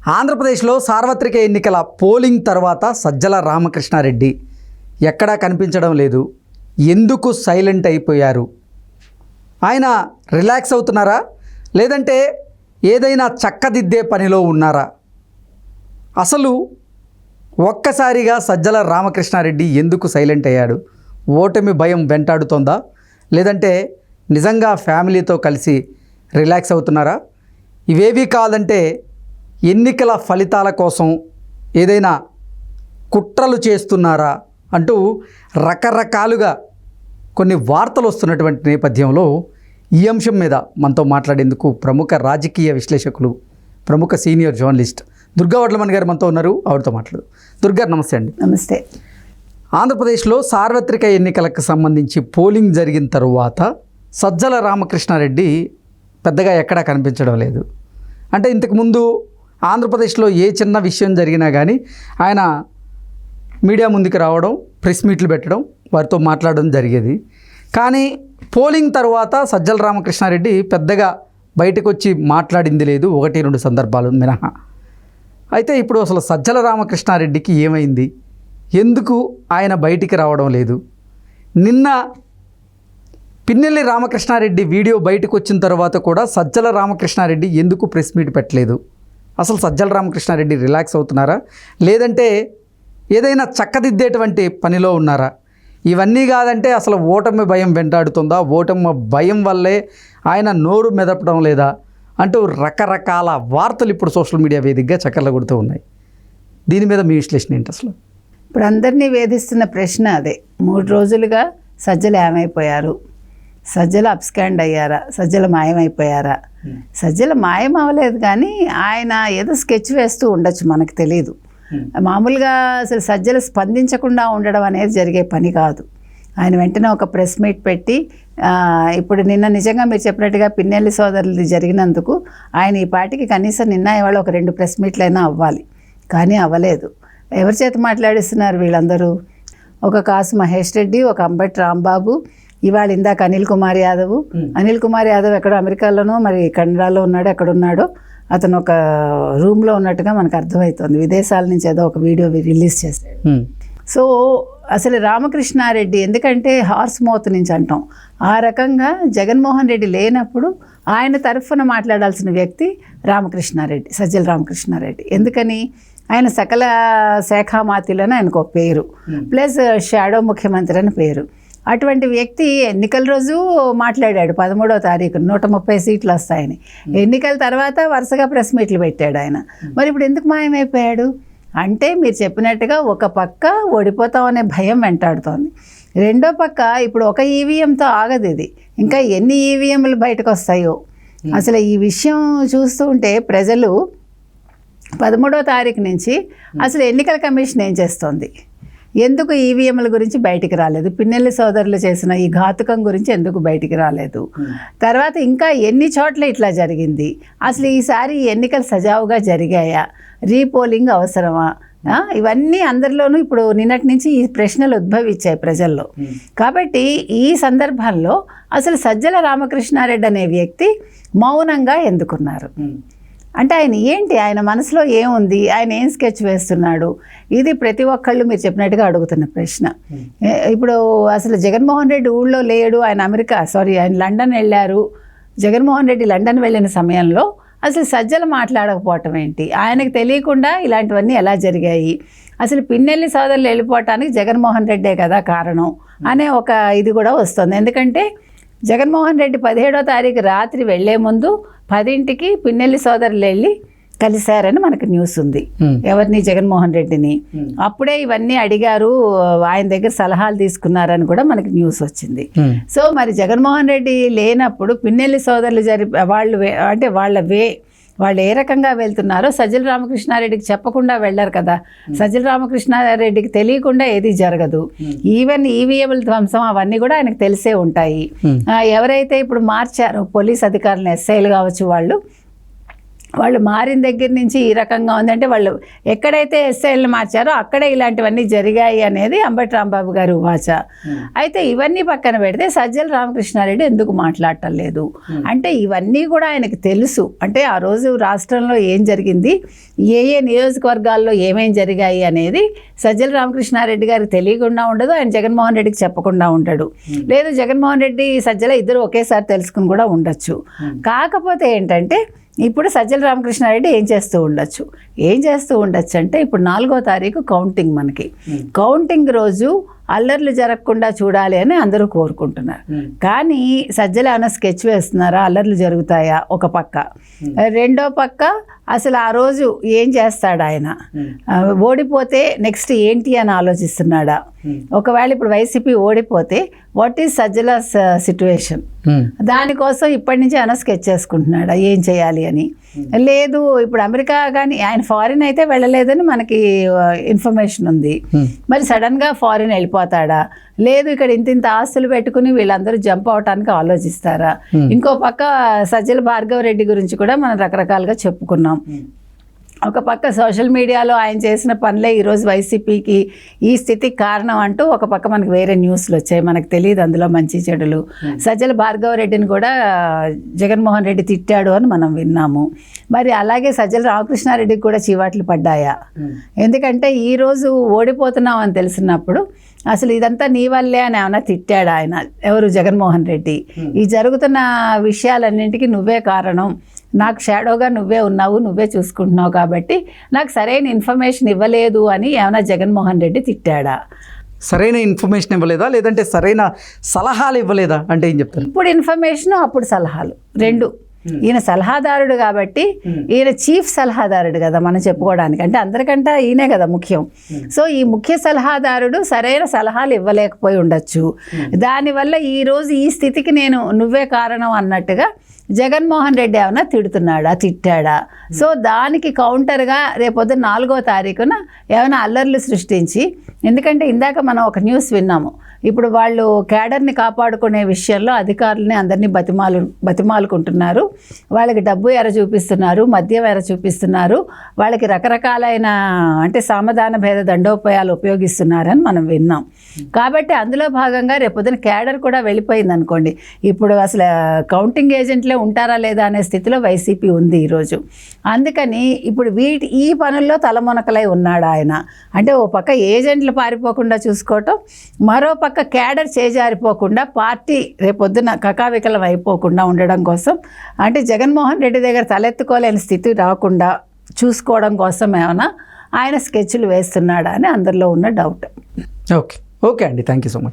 ఆంధ్రప్రదేశ్లో సార్వత్రిక ఎన్నికల పోలింగ్ తర్వాత సజ్జల రామకృష్ణారెడ్డి ఎక్కడా కనిపించడం లేదు. ఎందుకు సైలెంట్ అయిపోయారు? ఆయన రిలాక్స్ అవుతున్నారా, లేదంటే ఏదైనా చక్కదిద్దే పనిలో ఉన్నారా? అసలు ఒక్కసారిగా సజ్జల రామకృష్ణారెడ్డి ఎందుకు సైలెంట్ అయ్యాడు? ఓటమి భయం వెంటాడుతోందా, లేదంటే నిజంగా ఫ్యామిలీతో కలిసి రిలాక్స్ అవుతున్నారా? ఇవేవి కాదంటే ఎన్నికల ఫలితాల కోసం ఏదైనా కుట్రలు చేస్తున్నారా అంటూ రకరకాలుగా కొన్ని వార్తలు వస్తున్నటువంటి నేపథ్యంలో ఈ అంశం మీద మనతో మాట్లాడేందుకు ప్రముఖ రాజకీయ విశ్లేషకులు, ప్రముఖ సీనియర్ జర్నలిస్ట్ దుర్గా వడ్లమణి గారు మనతో ఉన్నారు. ఆవిడతో మాట్లాడు. దుర్గా, నమస్తే అండి. నమస్తే. ఆంధ్రప్రదేశ్లో సార్వత్రిక ఎన్నికలకు సంబంధించి పోలింగ్ జరిగిన తరువాత సజ్జల రామకృష్ణారెడ్డి పెద్దగా ఎక్కడా కనిపించడం లేదు. అంటే ఇంతకుముందు ఆంధ్రప్రదేశ్లో ఏ చిన్న విషయం జరిగినా కానీ ఆయన మీడియా ముందుకు రావడం, ప్రెస్ మీట్లు పెట్టడం, వారితో మాట్లాడడం జరిగేది. కానీ పోలింగ్ తర్వాత సజ్జల రామకృష్ణారెడ్డి పెద్దగా బయటకు వచ్చి మాట్లాడింది లేదు, 1-2 సందర్భాలు మినహా. అయితే ఇప్పుడు అసలు సజ్జల రామకృష్ణారెడ్డికి ఏమైంది? ఎందుకు ఆయన బయటికి రావడం లేదు? నిన్న పిన్నెల్లి రామకృష్ణారెడ్డి వీడియో బయటకు వచ్చిన తర్వాత కూడా సజ్జల రామకృష్ణారెడ్డి ఎందుకు ప్రెస్ మీట్ పెట్టలేదు? అసలు సజ్జల రామకృష్ణారెడ్డి రిలాక్స్ అవుతున్నారా, లేదంటే ఏదైనా చక్కదిద్దేటువంటి పనిలో ఉన్నారా? ఇవన్నీ కాదంటే అసలు ఓటమి భయం వెంటాడుతుందా, ఓటమి భయం వల్లే ఆయన నోరు మెదపడం లేదా అంటూ రకరకాల వార్తలు ఇప్పుడు సోషల్ మీడియా వేదికగా చక్కర్లు కొడుతూ ఉన్నాయి. దీని మీద మీ విశ్లేషణ ఏంటి? అసలు ఇప్పుడు అందరినీ వేధిస్తున్న ప్రశ్న అదే. 3 రోజులుగా సజ్జలు ఏమైపోయారు, సజ్జలు అబ్స్కాండ్ అయ్యారా, సజ్జలు మాయమైపోయారా? సజ్జలు మాయం అవ్వలేదు, కానీ ఆయన ఏదో స్కెచ్ వేస్తూ ఉండొచ్చు, మనకు తెలియదు. మామూలుగా అసలు సజ్జలు స్పందించకుండా ఉండడం అనేది జరిగే పని కాదు. ఆయన వెంటనే ఒక ప్రెస్ మీట్ పెట్టి, ఇప్పుడు నిన్న నిజంగా మీరు చెప్పినట్టుగా పిన్నెల్లి సోదరులది జరిగినందుకు ఆయన ఈ పార్టీకి కనీసం నిన్న ఇవాళ ఒక 2 ప్రెస్ మీట్లైనా అవ్వాలి, కానీ అవ్వలేదు. ఎవరి చేత మాట్లాడిస్తున్నారు వీళ్ళందరూ? ఒక కాసు మహేష్ రెడ్డి, ఒక అంబటి రాంబాబు, ఇవాళ ఇందాక అనిల్ కుమార్ యాదవ్. అనిల్ కుమార్ యాదవ్ ఎక్కడో అమెరికాలోనో మరి కెనడాలో ఉన్నాడో ఎక్కడున్నాడో, అతను ఒక రూమ్లో ఉన్నట్టుగా మనకు అర్థమవుతుంది. విదేశాల నుంచి ఏదో ఒక వీడియో రిలీజ్ చేశాడు. సో అసలు రామకృష్ణారెడ్డి, ఎందుకంటే హార్స్ మౌత్ నుంచి అంటాం, ఆ రకంగా జగన్మోహన్ రెడ్డి లేనప్పుడు ఆయన తరఫున మాట్లాడాల్సిన వ్యక్తి రామకృష్ణారెడ్డి, సజ్జల రామకృష్ణారెడ్డి. ఎందుకని? ఆయన సకల శాఖామాత్యులని ఆయనకు ఒక పేరు, ప్లస్ షాడో ముఖ్యమంత్రి అని పేరు. అటువంటి వ్యక్తి ఎన్నికల రోజు మాట్లాడాడు 13వ తారీఖు 130 సీట్లు వస్తాయని. ఎన్నికల తర్వాత వరుసగా ప్రెస్ మీట్లు పెట్టాడు ఆయన. మరి ఇప్పుడు ఎందుకు మాయమైపోయాడు అంటే, మీరు చెప్పినట్టుగా ఒక పక్క ఓడిపోతామనే భయం వెంటాడుతోంది, రెండో పక్క ఇప్పుడు ఒక ఈవీఎంతో ఆగదు ఇది, ఇంకా ఎన్ని ఈవీఎంలు బయటకు వస్తాయో. అసలు ఈ విషయం చూస్తూ ఉంటే ప్రజలు 13వ తారీఖు నుంచి అసలు ఎన్నికల కమిషన్ ఏం చేస్తోంది, ఎందుకు ఈవీఎంల గురించి బయటికి రాలేదు, పిన్నెల్లి సోదరులు చేసిన ఈ ఘాతుకం గురించి ఎందుకు బయటికి రాలేదు, తర్వాత ఇంకా ఎన్ని చోట్ల ఇట్లా జరిగింది, అసలు ఈసారి ఎన్నికలు సజావుగా జరిగాయా, రీపోలింగ్ అవసరమా, ఇవన్నీ అందరిలోనూ ఇప్పుడు నిన్నటి నుంచి ఈ ప్రశ్నలు ఉద్భవించాయి ప్రజల్లో. కాబట్టి ఈ సందర్భంలో అసలు సజ్జల రామకృష్ణారెడ్డి అనే వ్యక్తి మౌనంగా ఎందుకున్నారు అంటే, ఆయన ఏంటి, ఆయన మనసులో ఏముంది, ఆయన ఏం స్కెచ్ వేస్తున్నాడు, ఇది ప్రతి ఒక్కళ్ళు మీరు చెప్పినట్టుగా అడుగుతున్న ప్రశ్న. ఇప్పుడు అసలు జగన్మోహన్ రెడ్డి ఊళ్ళో లేడు, ఆయన ఆయన లండన్ వెళ్ళారు. జగన్మోహన్ రెడ్డి లండన్ వెళ్ళిన సమయంలో అసలు సజ్జలు మాట్లాడకపోవటం ఏంటి, ఆయనకు తెలియకుండా ఇలాంటివన్నీ ఎలా జరిగాయి, అసలు పిన్నెల్లి సోదరులు వెళ్ళిపోవటానికి జగన్మోహన్ రెడ్డే కదా కారణం అనే ఒక ఇది కూడా వస్తుంది. ఎందుకంటే జగన్మోహన్ రెడ్డి 17వ తారీఖు రాత్రి వెళ్లే ముందు 10ంటికి పిన్నెల్లి సోదరులు వెళ్ళి కలిశారని మనకు న్యూస్ ఉంది. ఎవరిని? జగన్మోహన్ రెడ్డిని. అప్పుడే ఇవన్నీ అడిగారు, ఆయన దగ్గర సలహాలు తీసుకున్నారని కూడా మనకి న్యూస్ వచ్చింది. సో మరి జగన్మోహన్ రెడ్డి లేనప్పుడు పిన్నెల్లి సోదరులు వాళ్ళు ఏ రకంగా వెళ్తున్నారో సజ్జల రామకృష్ణారెడ్డికి చెప్పకుండా వెళ్ళారు కదా. సజ్జల రామకృష్ణారెడ్డికి తెలియకుండా ఏది జరగదు. ఈవెన్ ఈవీఎంల ధ్వంసం అవన్నీ కూడా ఆయనకు తెలిసే ఉంటాయి. ఎవరైతే ఇప్పుడు మార్చారో పోలీస్ అధికారులను, ఎస్ఐలు కావచ్చు, వాళ్ళు వాళ్ళు మారిన దగ్గర నుంచి ఈ రకంగా ఉందంటే వాళ్ళు ఎక్కడైతే ఎస్ఐలను మార్చారో అక్కడే ఇలాంటివన్నీ జరిగాయి అనేది అంబటి రాంబాబు గారు వాచ. అయితే ఇవన్నీ పక్కన పెడితే సజ్జల రామకృష్ణారెడ్డి ఎందుకు మాట్లాడటం లేదు అంటే ఇవన్నీ కూడా ఆయనకు తెలుసు. అంటే ఆ రోజు రాష్ట్రంలో ఏం జరిగింది, ఏ నియోజకవర్గాల్లో ఏమేం జరిగాయి అనేది సజ్జల రామకృష్ణారెడ్డి గారికి తెలియకుండా ఉండదు, ఆయన జగన్మోహన్ రెడ్డికి చెప్పకుండా ఉంటాడు. లేదు జగన్మోహన్ రెడ్డి సజ్జల ఇద్దరు ఒకేసారి తెలుసుకుని కూడా ఉండొచ్చు. కాకపోతే ఏంటంటే ఇప్పుడు సజ్జల రామకృష్ణారెడ్డి ఏం చేస్తూ ఉండొచ్చు అంటే ఇప్పుడు 4వ తారీఖు కౌంటింగ్, మనకి కౌంటింగ్ రోజు అల్లర్లు జరగకుండా చూడాలి అని అందరూ కోరుకుంటున్నారు. కానీ సజ్జల ఏమైనా స్కెచ్ వేస్తున్నారా, అల్లర్లు జరుగుతాయా ఒక పక్క, రెండో పక్క అసలు ఆ రోజు ఏం చేస్తాడు ఆయన, ఓడిపోతే నెక్స్ట్ ఏంటి అని ఆలోచిస్తున్నాడా, ఒకవేళ ఇప్పుడు వైసీపీ ఓడిపోతే వాట్ ఈజ్ సజ్జల సిట్యుయేషన్, దానికోసం ఇప్పటి నుంచి ఆయన స్కెచ్ చేసుకుంటున్నాడా ఏం చేయాలి అని. లేదు ఇప్పుడు అమెరికా కానీ ఆయన ఫారిన్ అయితే వెళ్ళలేదని మనకి ఇన్ఫర్మేషన్ ఉంది, మరి సడన్గా ఫారిన్ వెళ్ళిపోతాడా, లేదు ఇక్కడ ఇంత ఆస్తులు పెట్టుకుని వీళ్ళందరూ జంప్ అవటానికి ఆలోచిస్తారా. ఇంకో పక్క సజ్జల భార్గవ రెడ్డి గురించి కూడా మనం రకరకాలుగా చెప్పుకున్నాం. ఒక పక్క సోషల్ మీడియాలో ఆయన చేసిన పనులే ఈరోజు వైసీపీకి ఈ స్థితికి కారణం అంటూ ఒక పక్క మనకు వేరే న్యూస్లు వచ్చాయి, మనకు తెలియదు అందులో మంచి చెడులు. సజ్జల భార్గవ రెడ్డిని కూడా జగన్మోహన్ రెడ్డి తిట్టాడు అని మనం విన్నాము. మరి అలాగే సజ్జల రామకృష్ణారెడ్డికి కూడా చీవాట్లు పడ్డాయా, ఎందుకంటే ఈరోజు ఓడిపోతున్నాం అని తెలిసినప్పుడు అసలు ఇదంతా నీ వల్లే అని ఏమైనా తిట్టాడు ఆయన, ఎవరు జగన్మోహన్ రెడ్డి. ఈ జరుగుతున్న విషయాలన్నింటికి నువ్వే కారణం, నాకు షాడోగా నువ్వే ఉన్నావు, నువ్వే చూసుకుంటున్నావు కాబట్టి నాకు సరైన ఇన్ఫర్మేషన్ ఇవ్వలేదు అని ఏమైనా జగన్మోహన్ రెడ్డి తిట్టాడా? సరైన ఇన్ఫర్మేషన్ ఇవ్వలేదా, లేదంటే సరైన సలహాలు ఇవ్వలేదా అంటే ఏం చెప్తారు? ఇప్పుడు ఇన్ఫర్మేషన్, అప్పుడు సలహాలు రెండు. ఈయన సలహాదారుడు కాబట్టి, ఈయన చీఫ్ సలహాదారుడు కదా మనం చెప్పుకోవడానికి, అంటే అందరికంటే ఈయనే కదా ముఖ్యం. సో ఈ ముఖ్య సలహాదారుడు సరైన సలహాలు ఇవ్వలేకపోయి ఉండొచ్చు. దానివల్ల ఈరోజు ఈ స్థితికి నువ్వే కారణం అన్నట్టుగా జగన్మోహన్ రెడ్డి ఏమైనా తిట్టాడా. సో దానికి కౌంటర్గా రేపొద్దు 4వ తారీఖున ఏమైనా అల్లర్లు సృష్టించి, ఎందుకంటే ఇందాక మనం ఒక న్యూస్ విన్నాము, ఇప్పుడు వాళ్ళు క్యాడర్ని కాపాడుకునే విషయంలో అధికారులని అందరినీ బతిమాలుకుంటున్నారు, వాళ్ళకి డబ్బు ఎర చూపిస్తున్నారు, మద్యం ఎర చూపిస్తున్నారు, వాళ్ళకి రకరకాలైన అంటే సామధాన భేద దండోపాయాలు ఉపయోగిస్తున్నారని మనం విన్నాం. కాబట్టి అందులో భాగంగా రేపొద్దున క్యాడర్ కూడా వెళ్ళిపోయింది అనుకోండి, ఇప్పుడు అసలు కౌంటింగ్ ఏజెంట్లే ఉంటారా లేదా అనే స్థితిలో వైసీపీ ఉంది ఈరోజు. అందుకని ఇప్పుడు ఈ పనుల్లో తలమునకలై ఉన్నాడు ఆయన. అంటే ఓ పక్క ఏజెంట్లు పారిపోకుండా చూసుకోవటం, మరో పక్క క్యాడర్ చేజారిపోకుండా పార్టీ రేపొద్దున కకావికలం అయిపోకుండా ఉండడం కోసం, అంటే జగన్మోహన్ రెడ్డి దగ్గర తలెత్తుకోలేని స్థితి రాకుండా చూసుకోవడం కోసం ఏమైనా ఆయన స్కెచ్లు వేస్తున్నాడా అని అందరిలో ఉన్న డౌట్. ఓకే అండి, థ్యాంక్ యూ సో మచ్.